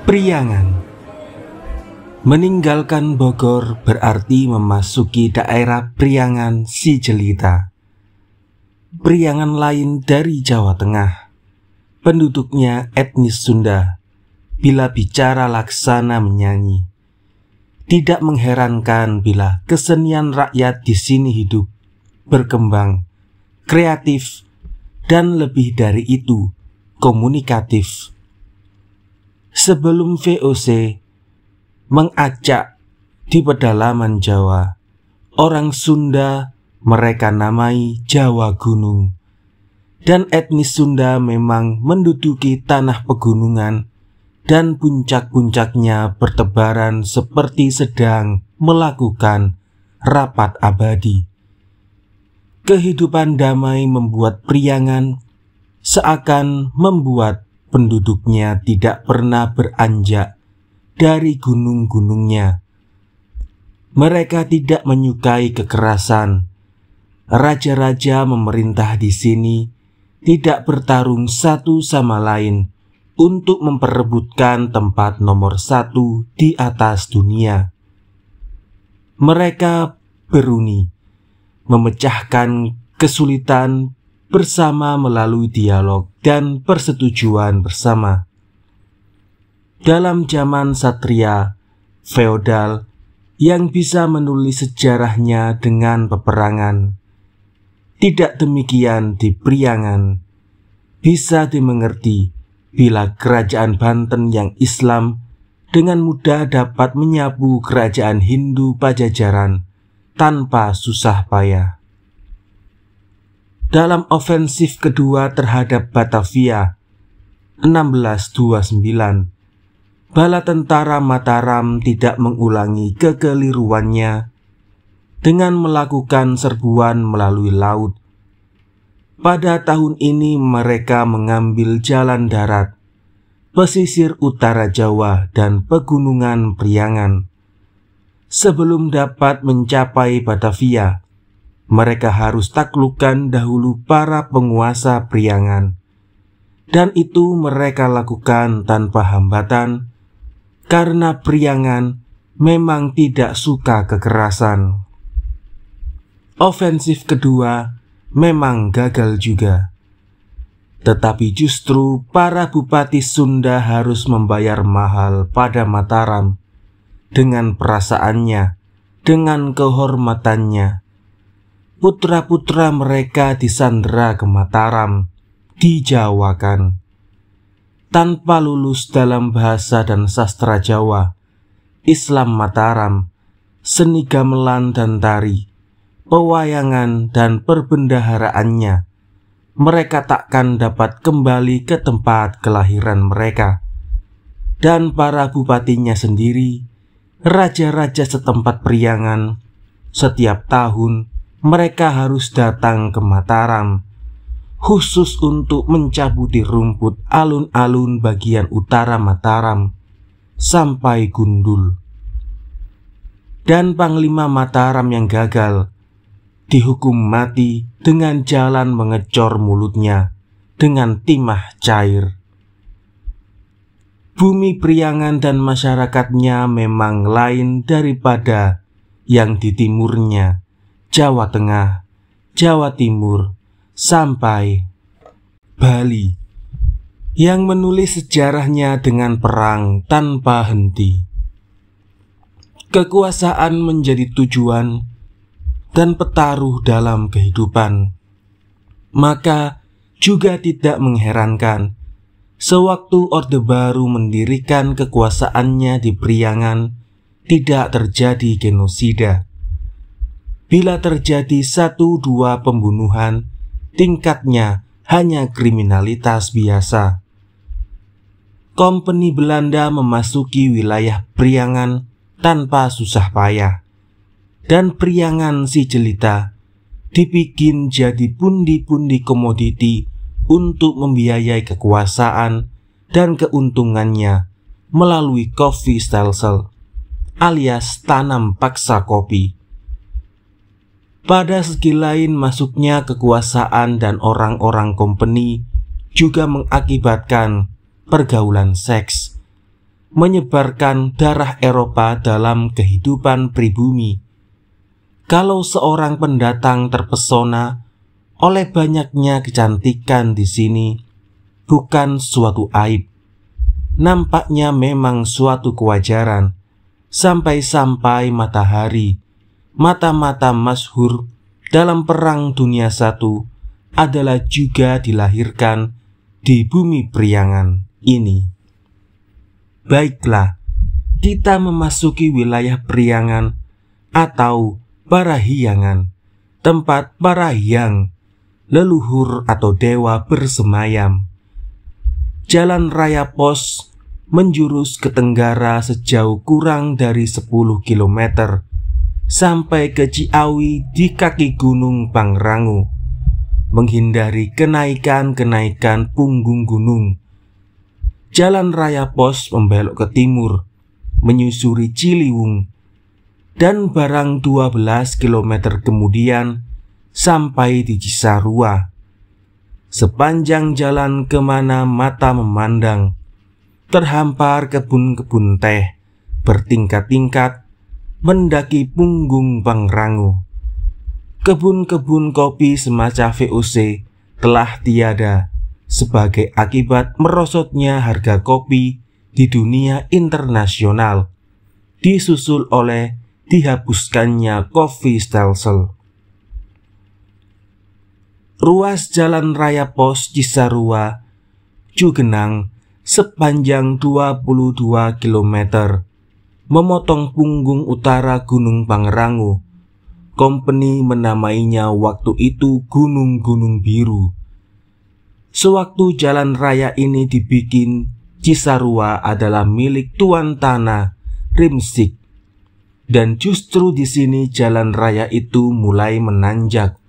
Priangan. Meninggalkan Bogor berarti memasuki daerah Priangan Si Jelita. Priangan lain dari Jawa Tengah. Penduduknya etnis Sunda. Bila bicara laksana menyanyi. Tidak mengherankan bila kesenian rakyat di sini hidup, berkembang, kreatif, dan lebih dari itu, komunikatif. Sebelum VOC mengacak di pedalaman Jawa, orang Sunda mereka namai Jawa Gunung. Dan etnis Sunda memang menduduki tanah pegunungan dan puncak-puncaknya bertebaran seperti sedang melakukan rapat abadi. Kehidupan damai membuat Priangan seakan membuat penduduknya tidak pernah beranjak dari gunung-gunungnya. Mereka tidak menyukai kekerasan. Raja-raja memerintah di sini tidak bertarung satu sama lain untuk memperebutkan tempat nomor 1 di atas dunia. Mereka beruni memecahkan kesulitan bersama melalui dialog dan persetujuan bersama. Dalam zaman satria, feodal, yang bisa menulis sejarahnya dengan peperangan. Tidak demikian di Priangan. Bisa dimengerti bila kerajaan Banten yang Islam dengan mudah dapat menyapu kerajaan Hindu Pajajaran tanpa susah payah. Dalam ofensif kedua terhadap Batavia 1629, bala tentara Mataram tidak mengulangi kekeliruannya dengan melakukan serbuan melalui laut. Pada tahun ini mereka mengambil jalan darat, pesisir utara Jawa dan pegunungan Priangan. Sebelum dapat mencapai Batavia, mereka harus taklukkan dahulu para penguasa Priangan. Dan itu mereka lakukan tanpa hambatan, karena Priangan memang tidak suka kekerasan. Ofensif kedua memang gagal juga. Tetapi justru para bupati Sunda harus membayar mahal pada Mataram dengan perasaannya, dengan kehormatannya. Putra-putra mereka disandera ke Mataram, dijawakan. Tanpa lulus dalam bahasa dan sastra Jawa, Islam Mataram, seni gamelan dan tari, pewayangan dan perbendaharaannya, mereka takkan dapat kembali ke tempat kelahiran mereka. Dan para bupatinya sendiri, raja-raja setempat Priangan, setiap tahun mereka harus datang ke Mataram, khusus untuk mencabuti rumput alun-alun bagian utara Mataram, sampai gundul. Dan Panglima Mataram yang gagal dihukum mati dengan jalan mengecor mulutnya dengan timah cair. Bumi Priangan dan masyarakatnya memang lain daripada yang di timurnya, Jawa Tengah, Jawa Timur, sampai Bali, yang menulis sejarahnya dengan perang tanpa henti. Kekuasaan menjadi tujuan dan petaruh dalam kehidupan. Maka juga tidak mengherankan sewaktu Orde Baru mendirikan kekuasaannya di Priangan tidak terjadi genosida. Bila terjadi 1-2 pembunuhan, tingkatnya hanya kriminalitas biasa. Kompeni Belanda memasuki wilayah Priangan tanpa susah payah. Dan Priangan Si Jelita dibikin jadi pundi-pundi komoditi untuk membiayai kekuasaan dan keuntungannya melalui coffee stelsel alias tanam paksa kopi. Pada segi lain, masuknya kekuasaan dan orang-orang kompeni juga mengakibatkan pergaulan seks, menyebarkan darah Eropa dalam kehidupan pribumi. Kalau seorang pendatang terpesona oleh banyaknya kecantikan di sini, bukan suatu aib. Nampaknya memang suatu kewajaran, sampai-sampai matahari, mata-mata masyhur dalam Perang Dunia I adalah juga dilahirkan di bumi Priangan ini. Baiklah, kita memasuki wilayah Priangan atau Parahyangan, tempat para hyang, leluhur atau dewa bersemayam. Jalan Raya Pos menjurus ke tenggara sejauh kurang dari 10 km sampai ke Ciawi di kaki Gunung Pangrango, menghindari kenaikan-kenaikan punggung gunung. Jalan Raya Pos membelok ke timur, menyusuri Ciliwung, dan barang 12 km kemudian sampai di Cisarua. Sepanjang jalan kemana mata memandang, terhampar kebun-kebun teh bertingkat-tingkat mendaki punggung Pangrango. Kebun-kebun kopi semacam VOC telah tiada sebagai akibat merosotnya harga kopi di dunia internasional, disusul oleh dihapuskannya Coffee Stelsel. Ruas Jalan Raya Pos Cisarua Cugenang sepanjang 22 km memotong punggung utara Gunung Pangrango. Kompeni menamainya waktu itu Gunung-Gunung Biru. Sewaktu jalan raya ini dibikin, Cisarua adalah milik tuan tanah Rimsik, dan justru di sini jalan raya itu mulai menanjak.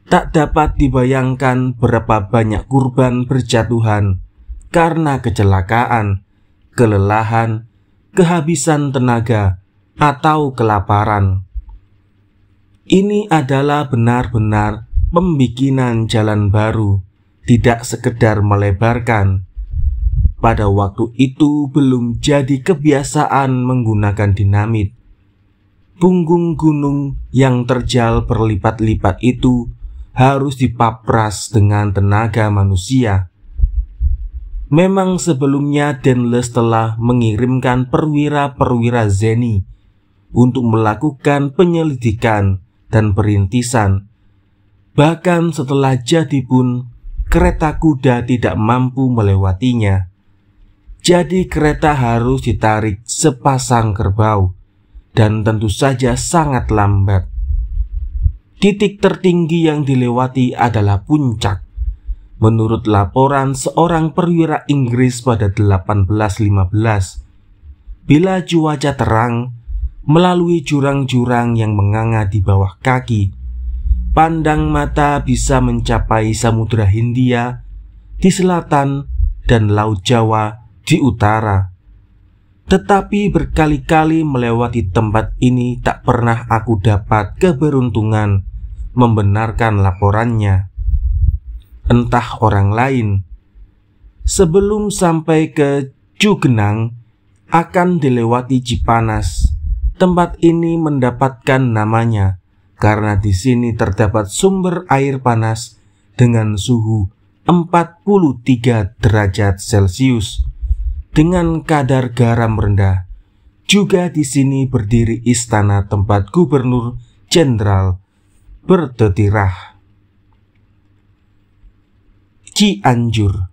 Tak dapat dibayangkan berapa banyak kurban berjatuhan karena kecelakaan, kelelahan, kehabisan tenaga, atau kelaparan. Ini adalah benar-benar pembikinan jalan baru, tidak sekedar melebarkan. Pada waktu itu belum jadi kebiasaan menggunakan dinamit. Punggung gunung yang terjal berlipat-lipat itu harus dipapras dengan tenaga manusia. Memang sebelumnya Denles telah mengirimkan perwira-perwira Zeni untuk melakukan penyelidikan dan perintisan. Bahkan setelah jadi pun, kereta kuda tidak mampu melewatinya. Jadi kereta harus ditarik sepasang kerbau, dan tentu saja sangat lambat. Titik tertinggi yang dilewati adalah puncak. Menurut laporan seorang perwira Inggris pada 1815, bila cuaca terang, melalui jurang-jurang yang menganga di bawah kaki, pandang mata bisa mencapai Samudra Hindia di selatan dan Laut Jawa di utara. Tetapi berkali-kali melewati tempat ini tak pernah aku dapat keberuntungan membenarkan laporannya. Entah orang lain. Sebelum sampai ke Cugenang akan dilewati Cipanas. Tempat ini mendapatkan namanya karena di sini terdapat sumber air panas dengan suhu 43 derajat Celcius dengan kadar garam rendah. Juga di sini berdiri istana tempat Gubernur Jenderal bertetirah. Cianjur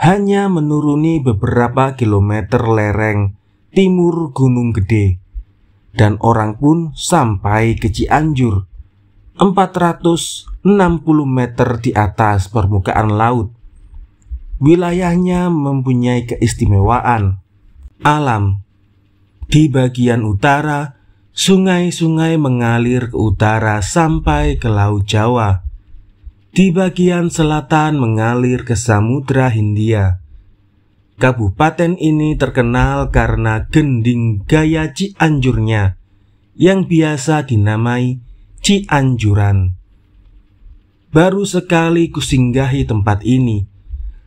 hanya menuruni beberapa kilometer lereng timur Gunung Gede, dan orang pun sampai ke Cianjur, 460 meter di atas permukaan laut. Wilayahnya mempunyai keistimewaan alam. Di bagian utara, sungai-sungai mengalir ke utara sampai ke Laut Jawa. Di bagian selatan mengalir ke Samudra Hindia. Kabupaten ini terkenal karena gending gaya Cianjurnya yang biasa dinamai Cianjuran. Baru sekali kusinggahi tempat ini,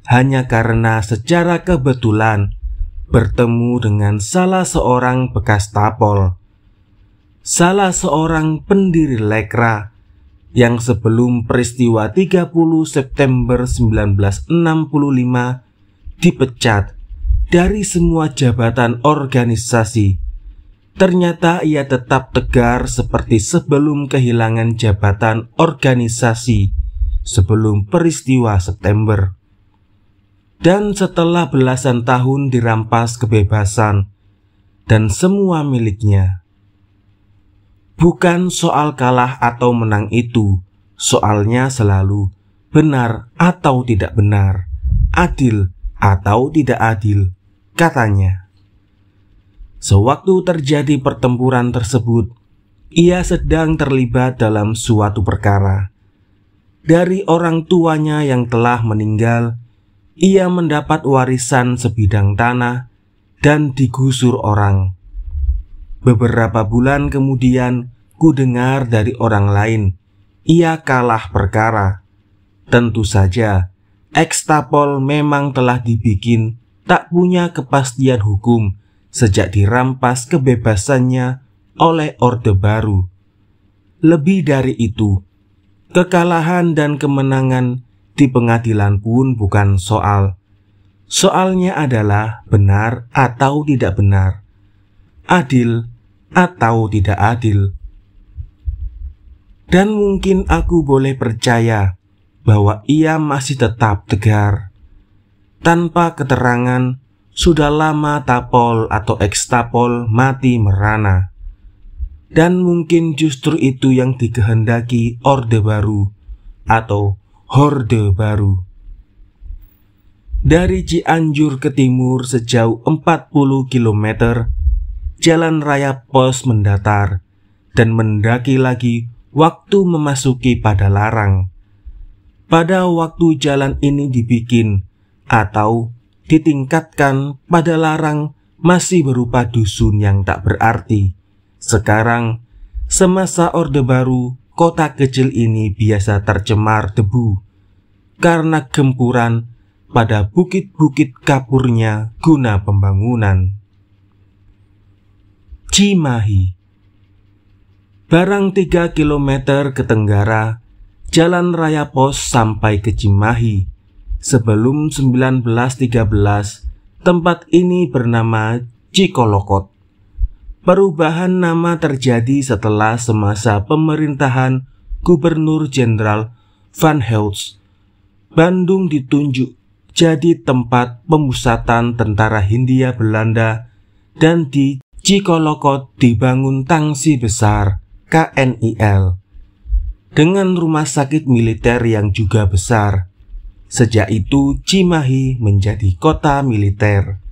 hanya karena secara kebetulan bertemu dengan salah seorang bekas tapol, salah seorang pendiri Lekra yang sebelum peristiwa 30 September 1965 dipecat dari semua jabatan organisasi. Ternyata ia tetap tegar seperti sebelum kehilangan jabatan organisasi sebelum peristiwa September. Dan setelah belasan tahun dirampas kebebasan dan semua miliknya. Bukan soal kalah atau menang itu, soalnya selalu benar atau tidak benar, adil atau tidak adil, katanya. Sewaktu terjadi pertempuran tersebut, ia sedang terlibat dalam suatu perkara. Dari orang tuanya yang telah meninggal, ia mendapat warisan sebidang tanah dan digusur orang. Beberapa bulan kemudian, ku dengar dari orang lain, ia kalah perkara. Tentu saja, ekstapol memang telah dibikin tak punya kepastian hukum sejak dirampas kebebasannya oleh Orde Baru. Lebih dari itu, kekalahan dan kemenangan di pengadilan pun bukan soal. Soalnya adalah benar atau tidak benar, adil atau tidak adil. Dan mungkin aku boleh percaya bahwa ia masih tetap tegar. Tanpa keterangan, sudah lama tapol atau ekstapol mati merana. Dan mungkin justru itu yang dikehendaki Orde Baru atau Horde Baru. Dari Cianjur ke timur sejauh 40 km, jalan raya pos mendatar dan mendaki lagi waktu memasuki Padalarang. Pada waktu jalan ini dibikin atau ditingkatkan, Padalarang masih berupa dusun yang tak berarti. Sekarang, semasa Orde Baru, kota kecil ini biasa tercemar debu karena gempuran pada bukit-bukit kapurnya guna pembangunan. Cimahi. Barang 3 km ke tenggara, jalan raya pos sampai ke Cimahi. Sebelum 1913, tempat ini bernama Cikolokot. Perubahan nama terjadi setelah semasa pemerintahan Gubernur Jenderal Van Heutz. Bandung ditunjuk jadi tempat pemusatan tentara Hindia Belanda dan di Cikolokot dibangun tangsi besar KNIL dengan rumah sakit militer yang juga besar. Sejak itu Cimahi menjadi kota militer.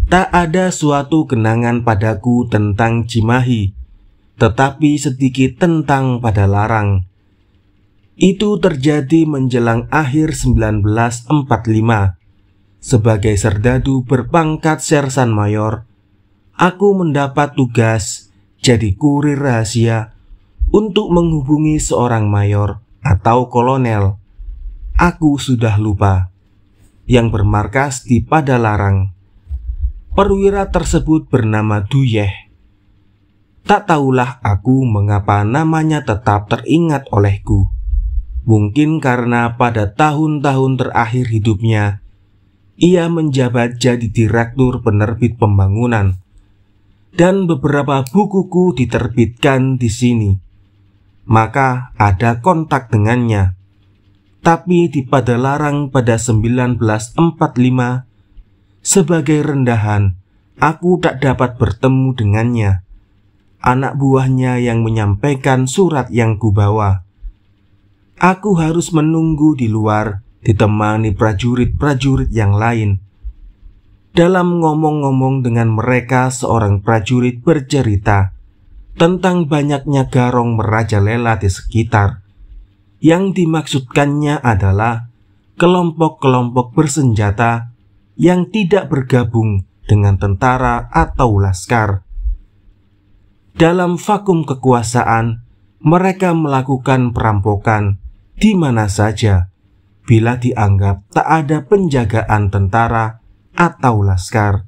Tak ada suatu kenangan padaku tentang Cimahi, tetapi sedikit tentang Padalarang. Itu terjadi menjelang akhir 1945. Sebagai serdadu berpangkat sersan mayor, aku mendapat tugas jadi kurir rahasia untuk menghubungi seorang mayor atau kolonel, aku sudah lupa, yang bermarkas di Padalarang. Perwira tersebut bernama Duyeh. Tak tahulah aku mengapa namanya tetap teringat olehku. Mungkin karena pada tahun-tahun terakhir hidupnya, ia menjabat jadi direktur penerbit pembangunan. Dan beberapa bukuku diterbitkan di sini. Maka ada kontak dengannya. Tapi di Padalarang pada 1945, sebagai rendahan, aku tak dapat bertemu dengannya. Anak buahnya yang menyampaikan surat yang kubawa. Aku harus menunggu di luar, ditemani prajurit-prajurit yang lain. Dalam ngomong-ngomong dengan mereka, seorang prajurit bercerita tentang banyaknya garong merajalela di sekitar. Yang dimaksudkannya adalah kelompok-kelompok bersenjata yang tidak bergabung dengan tentara atau laskar. Dalam vakum kekuasaan, mereka melakukan perampokan di mana saja bila dianggap tak ada penjagaan tentara atau laskar.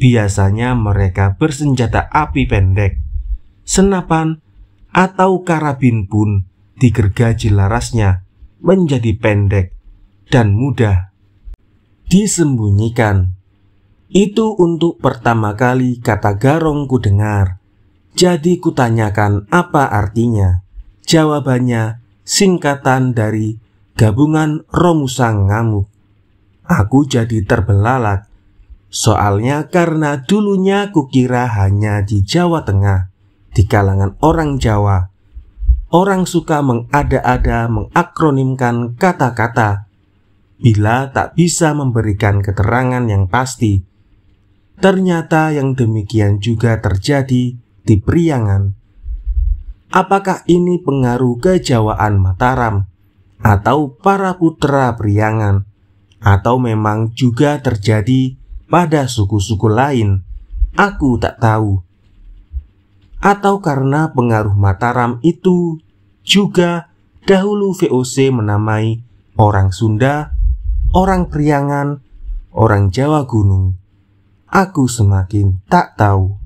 Biasanya mereka bersenjata api pendek, senapan atau karabin pun digergaji larasnya menjadi pendek dan mudah disembunyikan. Itu untuk pertama kali kata garong ku dengar. Jadi kutanyakan apa artinya. Jawabannya singkatan dari gabungan romusang ngamuk. Aku jadi terbelalak. Soalnya karena dulunya kukira hanya di Jawa Tengah, di kalangan orang Jawa, orang suka mengada-ada mengakronimkan kata-kata bila tak bisa memberikan keterangan yang pasti. Ternyata yang demikian juga terjadi di Priangan. Apakah ini pengaruh kejawaan Mataram atau para putra Priangan, atau memang juga terjadi pada suku-suku lain? Aku tak tahu. Atau karena pengaruh Mataram itu juga dahulu VOC menamai orang Sunda, orang Priangan, orang Jawa Gunung. Aku semakin tak tahu.